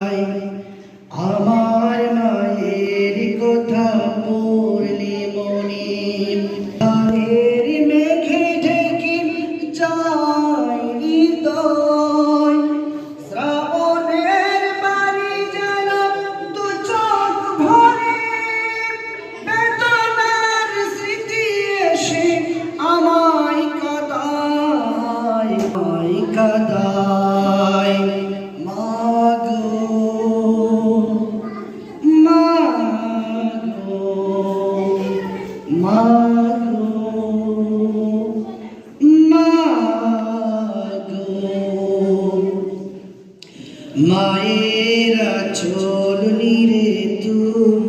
আমার মায়ের কথা পড়লি মনে তারের মেঘে ঢেকে যায় হৃদয় শ্রাবণের বাড়ি যেন দু চোখ ভরে বেদনার স্মৃতি এসে আমায় কাঁদায় কাঁদায় মায়েরা চল নিরে তুমি